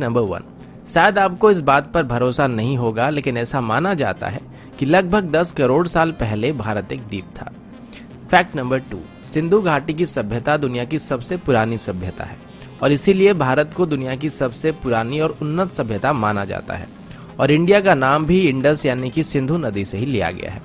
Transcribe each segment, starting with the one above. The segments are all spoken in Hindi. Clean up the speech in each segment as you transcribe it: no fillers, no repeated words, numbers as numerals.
नंबर 1, शायद आपको इस बात पर भरोसा नहीं होगा, लेकिन ऐसा माना जाता है कि लगभग 10 करोड़ साल पहले भारत एक द्वीप था। फैक्ट नंबर 2, सिंधु घाटी की सभ्यता दुनिया की सबसे पुरानी सभ्यता है और इसीलिए भारत को दुनिया की सबसे पुरानी और उन्नत सभ्यता माना जाता है और इंडिया का नाम भी इंडस यानी कि सिंधु नदी से ही लिया गया है।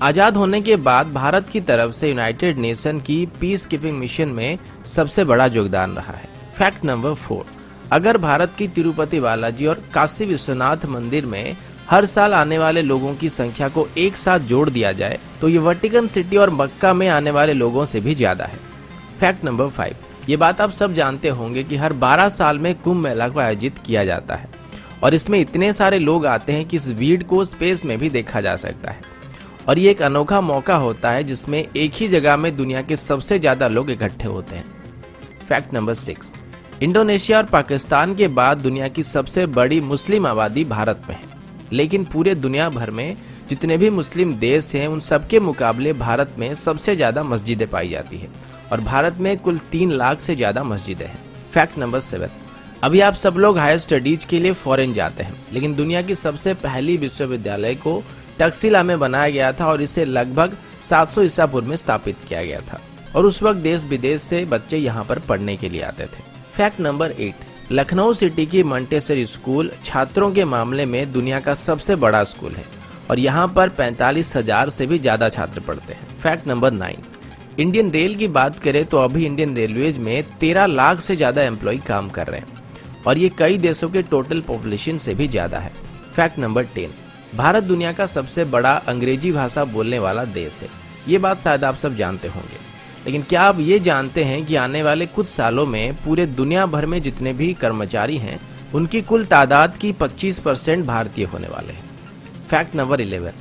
आजाद होने के बाद भारत की तरफ से यूनाइटेड नेशन की पीस कीपिंग मिशन में सबसे बड़ा योगदान रहा है। फैक्ट नंबर 4, अगर भारत की तिरुपति बालाजी और काशी विश्वनाथ मंदिर में हर साल आने वाले लोगों की संख्या को एक साथ जोड़ दिया जाए तो ये वेटिकन सिटी और मक्का में आने वाले लोगों से भी ज्यादा है। फैक्ट नंबर 5, ये बात आप सब जानते होंगे कि हर 12 साल में कुंभ मेला को आयोजित किया जाता है और इसमें इतने सारे लोग आते हैं कि इस भीड़ को स्पेस में भी देखा जा सकता है और ये एक अनोखा मौका होता है जिसमें एक ही जगह में दुनिया के सबसे ज्यादा लोग इकट्ठे होते हैं। फैक्ट नंबर 6, इंडोनेशिया और पाकिस्तान के बाद दुनिया की सबसे बड़ी मुस्लिम आबादी भारत में है, लेकिन पूरे दुनिया भर में जितने भी मुस्लिम देश हैं उन सबके मुकाबले भारत में सबसे ज्यादा मस्जिदें पाई जाती है और भारत में कुल 3 लाख से ज्यादा मस्जिदें हैं। फैक्ट नंबर 7, अभी आप सब लोग हायर स्टडीज के लिए फॉरेन जाते हैं, लेकिन दुनिया की सबसे पहली विश्वविद्यालय को तक्षशिला में बनाया गया था और इसे लगभग 700 ईसा पूर्व में स्थापित किया गया था और उस वक्त देश विदेश से बच्चे यहाँ पर पढ़ने के लिए आते थे। फैक्ट नंबर 8, लखनऊ सिटी की मंटेसरी स्कूल छात्रों के मामले में दुनिया का सबसे बड़ा स्कूल है और यहाँ पर 45,000 से भी ज्यादा छात्र पढ़ते हैं। फैक्ट नंबर 9, इंडियन रेल की बात करें तो अभी इंडियन रेलवेज में 13 लाख से ज्यादा एम्प्लॉय काम कर रहे हैं और ये कई देशों के टोटल पॉपुलेशन से भी ज्यादा है। फैक्ट नंबर 10, भारत दुनिया का सबसे बड़ा अंग्रेजी भाषा बोलने वाला देश है। ये बात शायद आप सब जानते होंगे, लेकिन क्या आप ये जानते हैं कि आने वाले कुछ सालों में पूरे दुनिया भर में जितने भी कर्मचारी हैं उनकी कुल तादाद की 25% भारतीय होने वाले हैं। फैक्ट नंबर 11,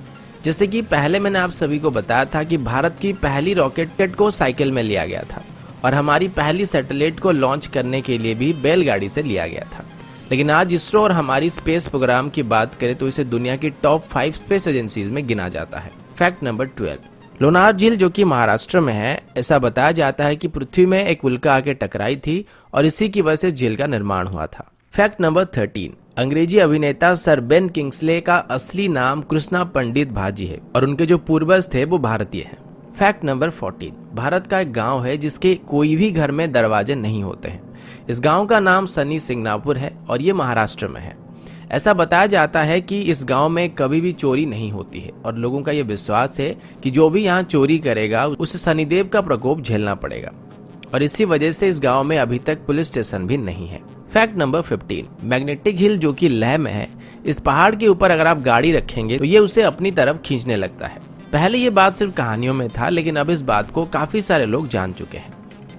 जैसे कि पहले मैंने आप सभी को बताया था कि भारत की पहली रॉकेट को साइकिल में लिया गया था और हमारी पहली सैटेलाइट को लॉन्च करने के लिए भी बैलगाड़ी से लिया गया था, लेकिन आज इसरो और हमारी स्पेस प्रोग्राम की बात करें तो इसे दुनिया की टॉप 5 स्पेस एजेंसीज में गिना जाता है। फैक्ट नंबर 12, लोनार झील जो कि महाराष्ट्र में है, ऐसा बताया जाता है कि पृथ्वी में एक उल्का आके टकराई थी और इसी की वजह से झील का निर्माण हुआ था। फैक्ट नंबर 13, अंग्रेजी अभिनेता सर बेन किंग्सले का असली नाम कृष्णा पंडित भाजी है और उनके जो पूर्वज थे वो भारतीय हैं। फैक्ट नंबर 14, भारत का एक गांव है जिसके कोई भी घर में दरवाजे नहीं होते हैं। इस गांव का नाम सनी सिंगनापुर है और ये महाराष्ट्र में है। ऐसा बताया जाता है कि इस गांव में कभी भी चोरी नहीं होती है और लोगों का ये विश्वास है कि जो भी यहाँ चोरी करेगा उसे शनिदेव का प्रकोप झेलना पड़ेगा और इसी वजह से इस गांव में अभी तक पुलिस स्टेशन भी नहीं है। फैक्ट नंबर 15, मैग्नेटिक हिल जो कि लेह में है, इस पहाड़ के ऊपर अगर आप गाड़ी रखेंगे तो ये उसे अपनी तरफ खींचने लगता है। पहले ये बात सिर्फ कहानियों में था, लेकिन अब इस बात को काफी सारे लोग जान चुके हैं।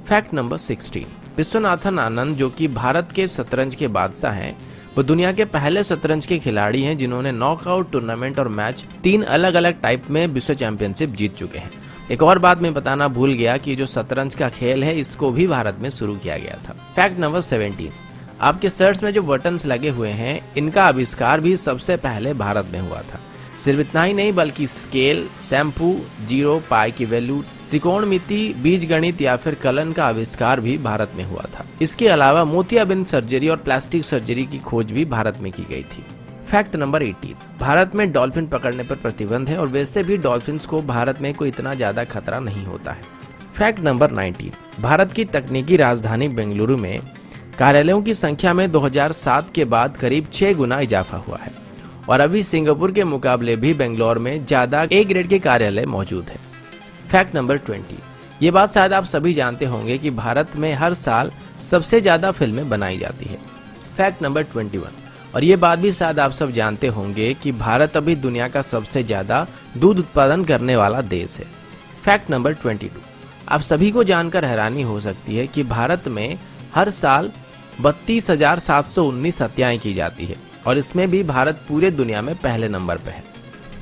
फैक्ट नंबर 16, विश्वनाथन आनंद जो कि भारत के शतरंज के बादशाह हैं, वो दुनिया के पहले शतरंज के खिलाड़ी हैं जिन्होंने नॉकआउट टूर्नामेंट और मैच 3 अलग अलग टाइप में विश्व चैंपियनशिप जीत चुके हैं। एक और बात मैं बताना भूल गया कि जो शतरंज का खेल है इसको भी भारत में शुरू किया गया था। फैक्ट नंबर 17, आपके शर्ट्स में जो बटन्स लगे हुए हैं इनका आविष्कार भी सबसे पहले भारत में हुआ था। सिर्फ इतना ही नहीं बल्कि स्केल, शैम्पू, जीरो, पाई की वैल्यू, त्रिकोणमिति, बीजगणित या फिर कलन का आविष्कार भी भारत में हुआ था। इसके अलावा मोतियाबिंद सर्जरी और प्लास्टिक सर्जरी की खोज भी भारत में की गई थी। फैक्ट नंबर 18, भारत में डॉल्फिन पकड़ने पर प्रतिबंध है और वैसे भी डॉल्फिन्स को भारत में कोई इतना ज्यादा खतरा नहीं होता है। फैक्ट नंबर 19, भारत की तकनीकी राजधानी बेंगलुरु में कार्यालयों की संख्या में 2007 के बाद करीब 6 गुना इजाफा हुआ है और अभी सिंगापुर के मुकाबले भी बेंगलोर में ज्यादा ए ग्रेड के कार्यालय मौजूद है। फैक्ट नंबर 20, ये बात शायद आप सभी जानते होंगे कि भारत में हर साल सबसे ज्यादा फिल्में बनाई जाती है। फैक्ट नंबर 21, और ये बात भी शायद आप सब जानते होंगे कि भारत अभी दुनिया का सबसे ज्यादा दूध उत्पादन करने वाला देश है। फैक्ट नंबर 22, आप सभी को जानकर हैरानी हो सकती है कि भारत में हर साल 32,719 हत्याएं की जाती है और इसमें भी भारत पूरे दुनिया में पहले नंबर पर है।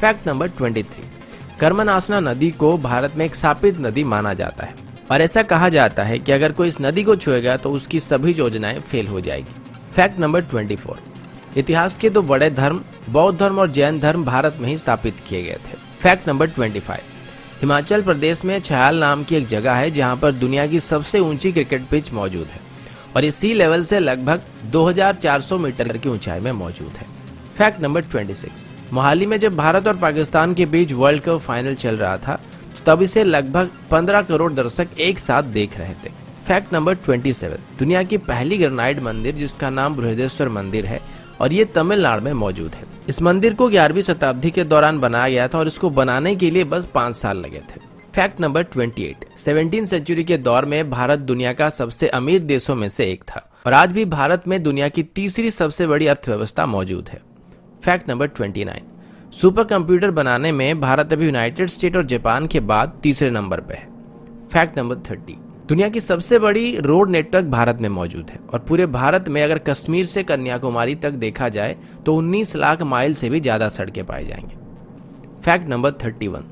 फैक्ट नंबर 23, कर्मनासना नदी को भारत में एक शापित नदी माना जाता है और ऐसा कहा जाता है कि अगर कोई इस नदी को छुएगा तो उसकी सभी योजनाएं फेल हो जाएगी। फैक्ट नंबर 24, इतिहास के 2 बड़े धर्म बौद्ध धर्म और जैन धर्म भारत में ही स्थापित किए गए थे। फैक्ट नंबर 25, हिमाचल प्रदेश में छयाल नाम की एक जगह है जहां पर दुनिया की सबसे ऊंची क्रिकेट पिच मौजूद है और ये सी लेवल से लगभग 2400 मीटर की ऊंचाई में मौजूद है। फैक्ट नंबर 26, मोहाली में जब भारत और पाकिस्तान के बीच वर्ल्ड कप फाइनल चल रहा था तब इसे लगभग 15 करोड़ दर्शक एक साथ देख रहे थे। फैक्ट नंबर 27, दुनिया की पहली ग्रेनाइट मंदिर जिसका नाम बृहदेश्वर मंदिर है और ये तमिलनाडु में मौजूद है। इस मंदिर को 11वीं शताब्दी के दौरान बनाया गया था और इसको बनाने के लिए बस 5 साल लगे थे। फैक्ट नंबर 28, 17वीं सेंचुरी के दौर में भारत दुनिया का सबसे अमीर देशों में से एक था और आज भी भारत में दुनिया की तीसरी सबसे बड़ी अर्थव्यवस्था मौजूद है। फैक्ट नंबर 29, सुपर कंप्यूटर बनाने में भारत अभी यूनाइटेड स्टेट और जापान के बाद तीसरे नंबर पे है। फैक्ट नंबर 30, दुनिया की सबसे बड़ी रोड नेटवर्क भारत में मौजूद है और पूरे भारत में अगर कश्मीर से कन्याकुमारी तक देखा जाए तो 19 लाख माइल से भी ज्यादा सड़कें पाई जाएंगे। फैक्ट नंबर 31,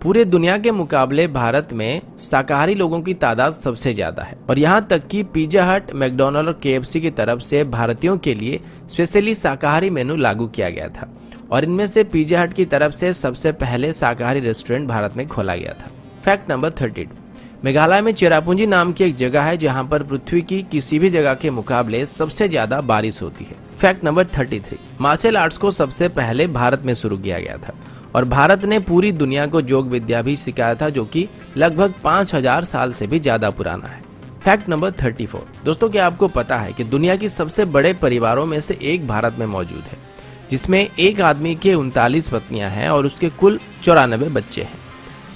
पूरे दुनिया के मुकाबले भारत में शाकाहारी लोगों की तादाद सबसे ज्यादा है और यहाँ तक कि पिज्जा हट, मैकडॉनल्ड और KFC की तरफ से भारतीयों के लिए स्पेशली शाकाहारी मेनू लागू किया गया था और इनमें से पिज्जा हट की तरफ से सबसे पहले शाकाहारी रेस्टोरेंट भारत में खोला गया था। फैक्ट नंबर 32, मेघालय में चेरापूंजी नाम की एक जगह है जहां पर पृथ्वी की किसी भी जगह के मुकाबले सबसे ज्यादा बारिश होती है। फैक्ट नंबर 33, मार्शल आर्ट्स को सबसे पहले भारत में शुरू किया गया था और भारत ने पूरी दुनिया को योग विद्या भी सिखाया था जो कि लगभग 5000 साल से भी ज्यादा पुराना है। फैक्ट नंबर 34, दोस्तों क्या आपको पता है कि दुनिया की सबसे बड़े परिवारों में से एक भारत में मौजूद है जिसमें एक आदमी के 39 पत्नियां हैं और उसके कुल 94 बच्चे हैं।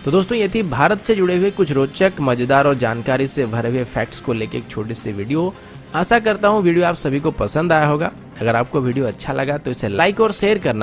तो दोस्तों ये थी भारत से जुड़े हुए कुछ रोचक, मजेदार और जानकारी से भरे हुए फैक्ट्स को लेकर एक छोटी सी वीडियो। आशा करता हूँ वीडियो आप सभी को पसंद आया होगा। अगर आपको वीडियो अच्छा लगा तो इसे लाइक और शेयर करना